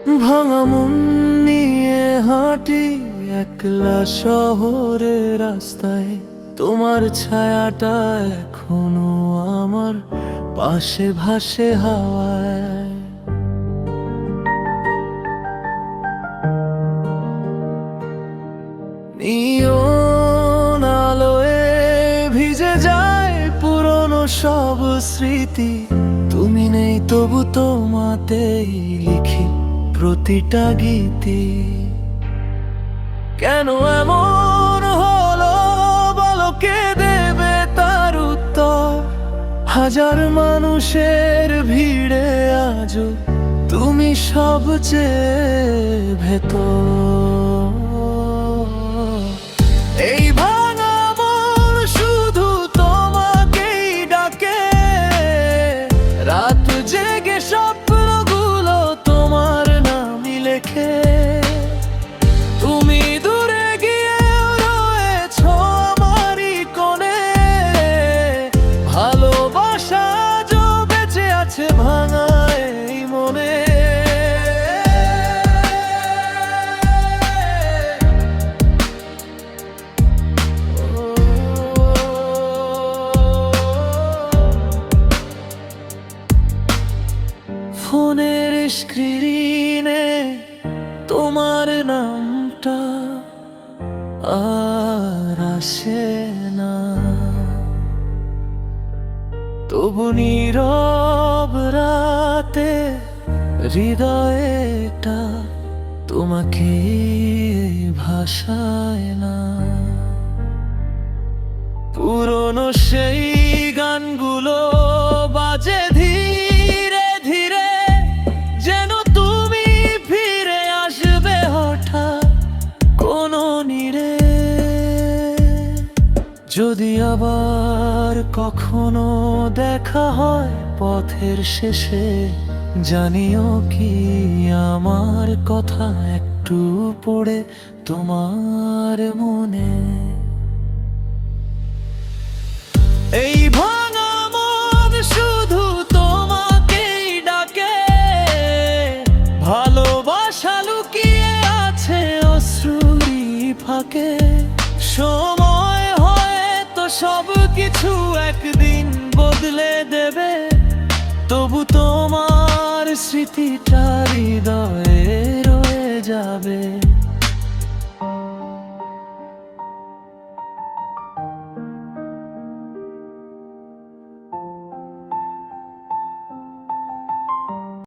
ভাঙা মন নিয়ে হাঁটি একলা শহরের রাস্তায়, তোমার ছায়াটা এখনো আমার পাশে ভাসে হাওয়ায়। নিয়ন আলোয় ভিজে যায় পুরনো সব স্মৃতি, তুমি নেই তবু তোমাতেই লিখি প্রতিটা গীতি। কেন এমন হলো বলো, কে দেবে তার উত্তর? হাজার মানুষের ভিড়ে আজও তুমি সবচেয়ে ভেতর। এই ভাঙা মন শুধু তোমাকেই ডাকে, রাত জেগে স্বপ্নগুলো তোমার নামই লেখে। তুমি দূরে গিয়ে রয়েছো আমারই কোণে, ভালোবাসা আজও বেঁচে আছে ভাঙা এই মনে। ফোনের স্ক্রিনে তোমার নামটা আর আসে না, তবু নীরব রাতে হৃদয়টা তোমাকে ভাষায় না। পুরনো সেই গানগুলো বাজে ধীরে ধীরে, যেন তুমি ফিরে আসবে হঠাৎ কোনো নীড়ে। যদি আবার কখনো দেখা হয় পথের শেষে, জানিও কি আমার কথা একটু পড়ে তোমার মনে। এই ভাঙা মন শুধু তোমাকেই ডাকে, ভালোবাসা লুকিয়ে আছে অশ্রুরই ফাঁকে। সময় হয়তো সব কিছু একদিন বদলে দেবে, তবু তোমার স্মৃতিটা হৃদয়ে রয়ে যাবে।